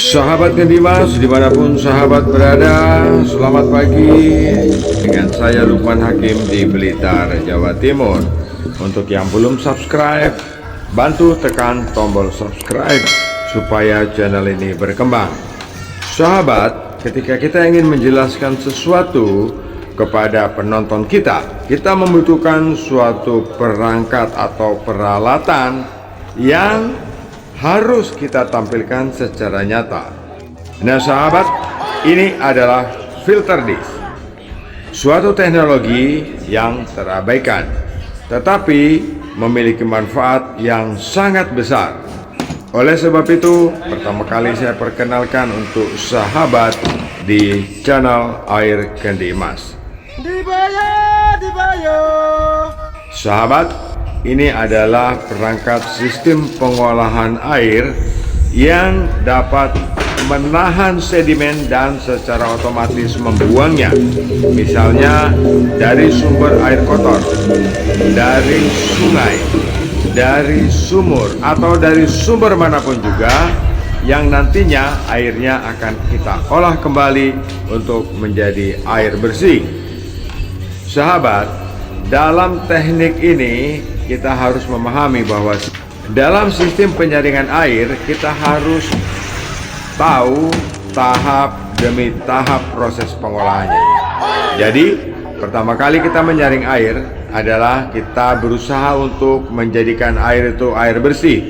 Sahabat Dimas, dimanapun sahabat berada, selamat pagi dengan saya Lukman Hakim di Blitar, Jawa Timur. Untuk yang belum subscribe, bantu tekan tombol subscribe supaya channel ini berkembang. Sahabat, ketika kita ingin menjelaskan sesuatu kepada penonton kita membutuhkan suatu perangkat atau peralatan yang harus kita tampilkan secara nyata. Nah sahabat, ini adalah filter disk, suatu teknologi yang terabaikan tetapi memiliki manfaat yang sangat besar. Oleh sebab itu, pertama kali saya perkenalkan untuk sahabat di channel Air Kendi Emas. Sahabat, ini adalah perangkat sistem pengolahan air yang dapat menahan sedimen dan secara otomatis membuangnya. Misalnya dari sumber air kotor, dari sungai, dari sumur, atau dari sumber manapun juga, yang nantinya airnya akan kita olah kembali untuk menjadi air bersih. Sahabat, dalam teknik ini kita harus memahami bahwa dalam sistem penyaringan air kita harus tahu tahap demi tahap proses pengolahannya. Jadi pertama kali kita menyaring air adalah kita berusaha untuk menjadikan air itu air bersih.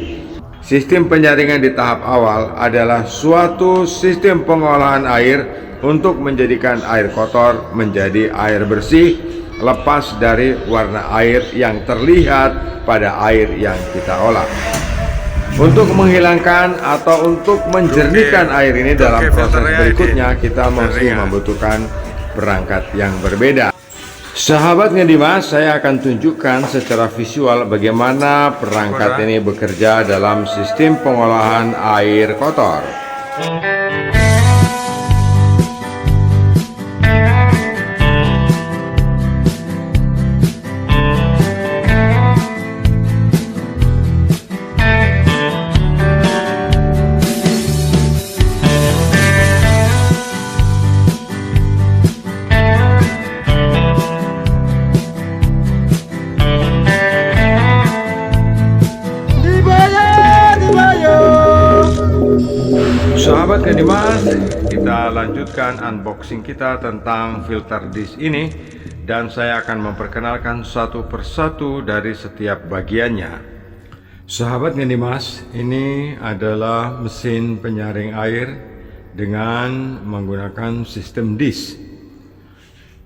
Sistem penyaringan di tahap awal adalah suatu sistem pengolahan air untuk menjadikan air kotor menjadi air bersih, lepas dari warna air yang terlihat pada air yang kita olah. Untuk menghilangkan atau untuk menjernihkan air ini dalam proses berikutnya, kita masih membutuhkan perangkat yang berbeda. Sahabat Dimas, saya akan tunjukkan secara visual bagaimana perangkat ini bekerja dalam sistem pengolahan air kotor. Sahabat Dimas, kita lanjutkan unboxing kita tentang filter disk ini, dan saya akan memperkenalkan satu persatu dari setiap bagiannya. Sahabat Dimas, ini adalah mesin penyaring air dengan menggunakan sistem disk.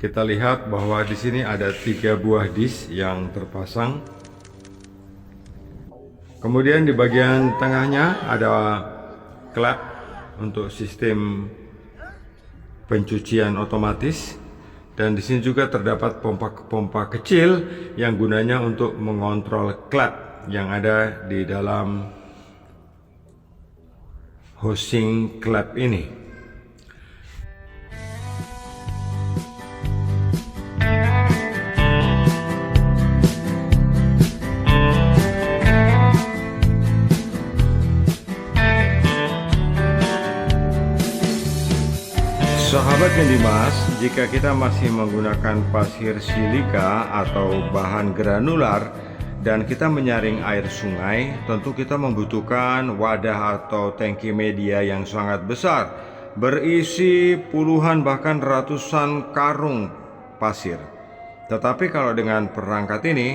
Kita lihat bahwa di sini ada 3 buah disk yang terpasang. Kemudian di bagian tengahnya ada klep untuk sistem pencucian otomatis, dan di sini juga terdapat pompa kecil yang gunanya untuk mengontrol klep yang ada di dalam housing klep ini. Sahabat Dimas, jika kita masih menggunakan pasir silika atau bahan granular dan kita menyaring air sungai, tentu kita membutuhkan wadah atau tangki media yang sangat besar, berisi puluhan bahkan ratusan karung pasir. Tetapi kalau dengan perangkat ini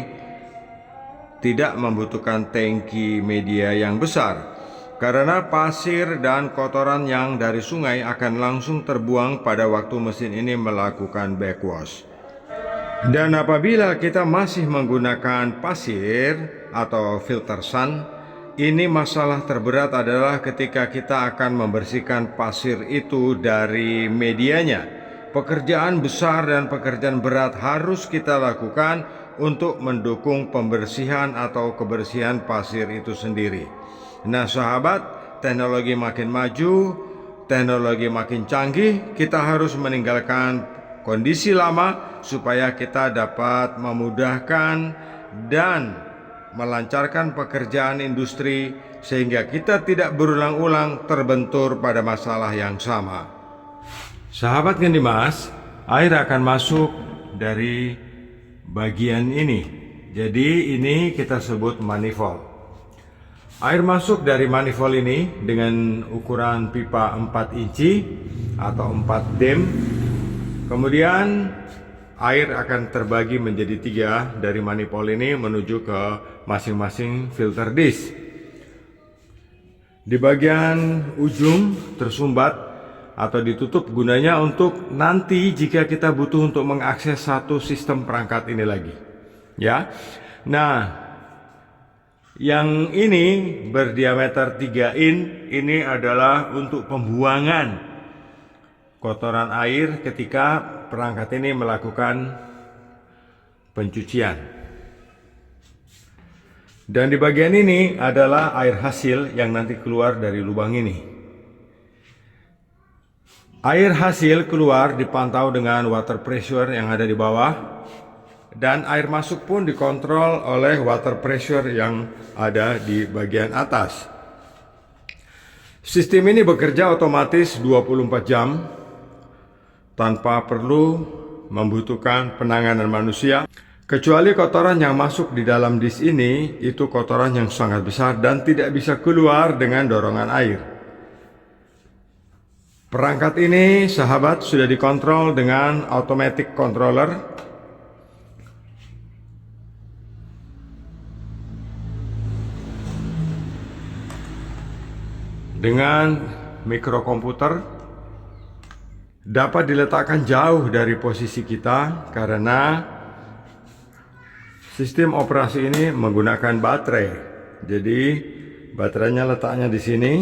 tidak membutuhkan tangki media yang besar, karena pasir dan kotoran yang dari sungai akan langsung terbuang pada waktu mesin ini melakukan backwash. Dan apabila kita masih menggunakan pasir atau filter sun, ini masalah terberat adalah ketika kita akan membersihkan pasir itu dari medianya. Pekerjaan besar dan pekerjaan berat harus kita lakukan untuk mendukung pembersihan atau kebersihan pasir itu sendiri. Nah sahabat, teknologi makin maju, teknologi makin canggih, kita harus meninggalkan kondisi lama supaya kita dapat memudahkan dan melancarkan pekerjaan industri sehingga kita tidak berulang-ulang terbentur pada masalah yang sama. Sahabat yang dimas, air akan masuk dari bagian ini. Jadi ini kita sebut manifold. Air masuk dari manifold ini dengan ukuran pipa 4 inci atau 4 dem. Kemudian air akan terbagi menjadi 3 dari manifold ini menuju ke masing-masing filter disk. Di bagian ujung tersumbat atau ditutup gunanya untuk nanti jika kita butuh untuk mengakses satu sistem perangkat ini lagi. Ya. Nah, yang ini berdiameter 3 in, ini adalah untuk pembuangan kotoran air ketika perangkat ini melakukan pencucian. Dan di bagian ini adalah air hasil yang nanti keluar dari lubang ini. Air hasil keluar dipantau dengan water pressure yang ada di bawah, dan air masuk pun dikontrol oleh water pressure yang ada di bagian atas. Sistem ini bekerja otomatis 24 jam tanpa perlu membutuhkan penanganan manusia, kecuali kotoran yang masuk di dalam disk ini itu kotoran yang sangat besar dan tidak bisa keluar dengan dorongan air. Perangkat ini, sahabat, sudah dikontrol dengan automatic controller dengan mikrokomputer. Dapat diletakkan jauh dari posisi kita karena sistem operasi ini menggunakan baterai. Jadi baterainya letaknya di sini.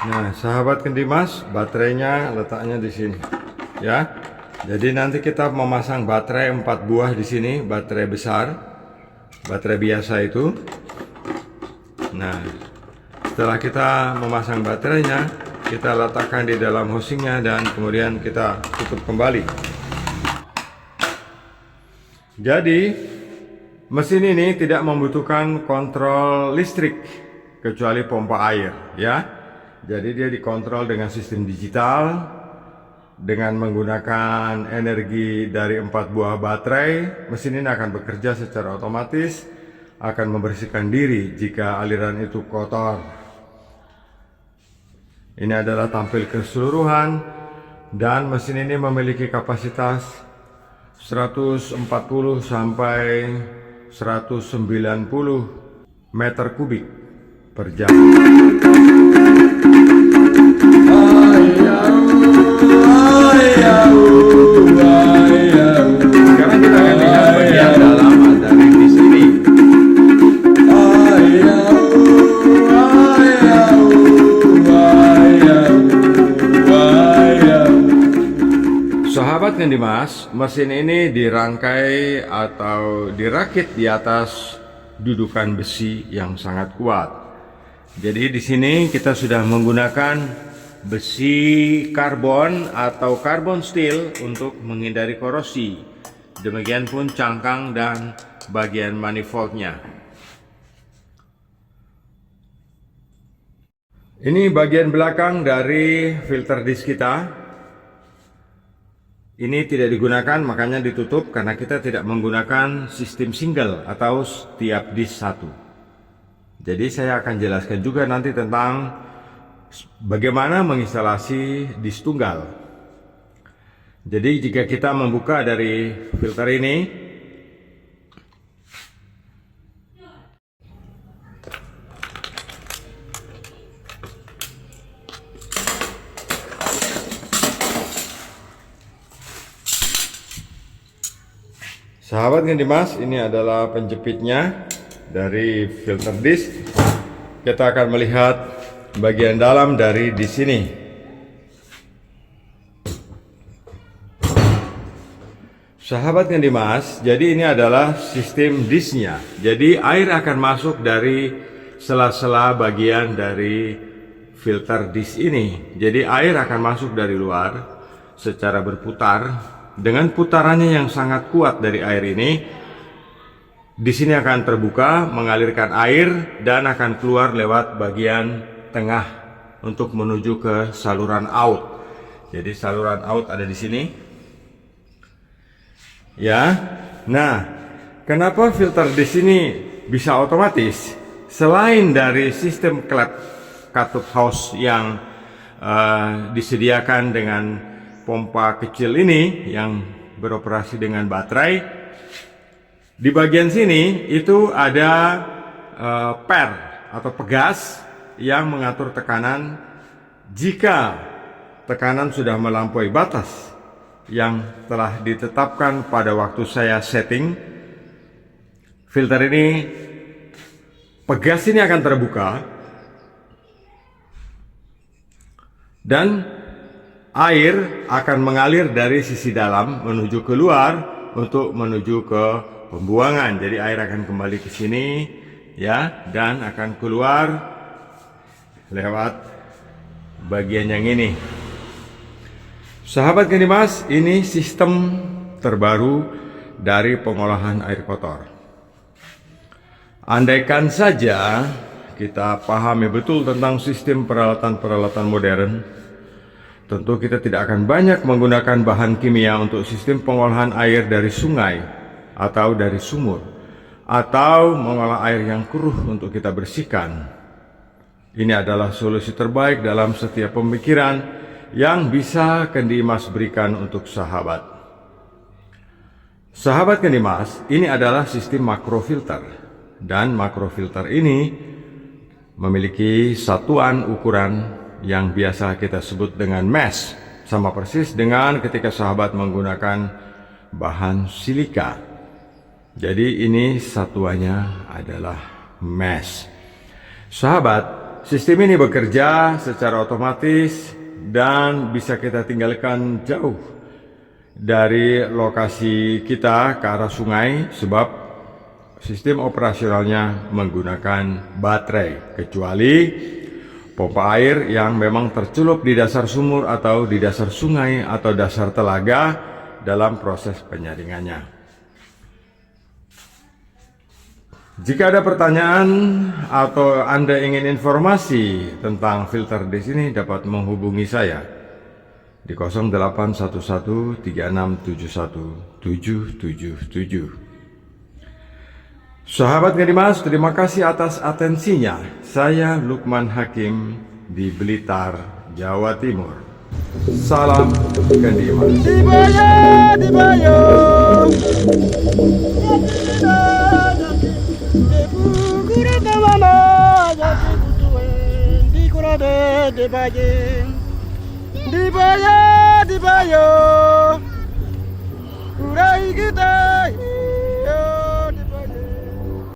Nah, sahabat Kendimas, baterainya letaknya di sini. Ya. Jadi nanti kita memasang baterai 4 buah di sini, baterai besar, baterai biasa itu. Nah, setelah kita memasang baterainya, kita letakkan di dalam housingnya dan kemudian kita tutup kembali. Jadi, mesin ini tidak membutuhkan kontrol listrik kecuali pompa air, ya. Jadi dia dikontrol dengan sistem digital. Dengan menggunakan energi dari 4 buah baterai, mesin ini akan bekerja secara otomatis, akan membersihkan diri jika aliran itu kotor. Ini adalah tampil keseluruhan, dan mesin ini memiliki kapasitas 140 sampai 190 meter kubik per jam. Sekarang kita akan lihat bagian dalam dari di sini. Sahabat yang dimas, mesin ini dirangkai atau dirakit di atas dudukan besi yang sangat kuat. Jadi di sini kita sudah menggunakan besi karbon atau carbon steel untuk menghindari korosi. Demikian pun cangkang dan bagian manifoldnya. Ini bagian belakang dari filter disk kita. Ini tidak digunakan, makanya ditutup karena kita tidak menggunakan sistem single atau setiap disk satu. Jadi saya akan jelaskan juga nanti tentang bagaimana menginstalasi disk tunggal. Jadi jika kita membuka dari filter ini, sahabat yang dimas, ini adalah penjepitnya dari filter disk. Kita akan melihat bagian dalam dari di sini. Sahabat yang dimas, jadi ini adalah sistem disknya. Jadi air akan masuk dari sela-sela bagian dari filter disk ini. Jadi air akan masuk dari luar secara berputar. Dengan putarannya yang sangat kuat dari air ini, di sini akan terbuka, mengalirkan air dan akan keluar lewat bagian tengah untuk menuju ke saluran out. Jadi saluran out ada di sini. Ya. Nah, kenapa filter di sini bisa otomatis? Selain dari sistem klep katup hose yang disediakan dengan pompa kecil ini yang beroperasi dengan baterai, di bagian sini itu ada per atau pegas yang mengatur tekanan. Jika tekanan sudah melampaui batas yang telah ditetapkan pada waktu saya setting, filter ini, pegas ini akan terbuka dan air akan mengalir dari sisi dalam menuju keluar untuk menuju ke pembuangan. Jadi air akan kembali ke sini ya, dan akan keluar lewat bagian yang ini. Sahabat Genimas, ini sistem terbaru dari pengolahan air kotor. Andaikan saja kita pahami betul tentang sistem peralatan-peralatan modern, tentu kita tidak akan banyak menggunakan bahan kimia untuk sistem pengolahan air dari sungai atau dari sumur, atau mengolah air yang keruh untuk kita bersihkan. Ini adalah solusi terbaik dalam setiap pemikiran yang bisa Kendimas berikan untuk sahabat. Sahabat Kendimas, ini adalah sistem makrofilter, dan makrofilter ini memiliki satuan ukuran yang biasa kita sebut dengan mesh, sama persis dengan ketika sahabat menggunakan bahan silika. Jadi ini satuannya adalah mesh. Sahabat, sistem ini bekerja secara otomatis dan bisa kita tinggalkan jauh dari lokasi kita ke arah sungai, sebab sistem operasionalnya menggunakan baterai, kecuali pompa air yang memang tercelup di dasar sumur atau di dasar sungai atau dasar telaga dalam proses penyaringannya. Jika ada pertanyaan atau Anda ingin informasi tentang filter di sini, dapat menghubungi saya di 081136717777. Sahabat Genimas, terima kasih atas atensinya. Saya Lukman Hakim di Blitar, Jawa Timur. Salam Genimas. Dibayo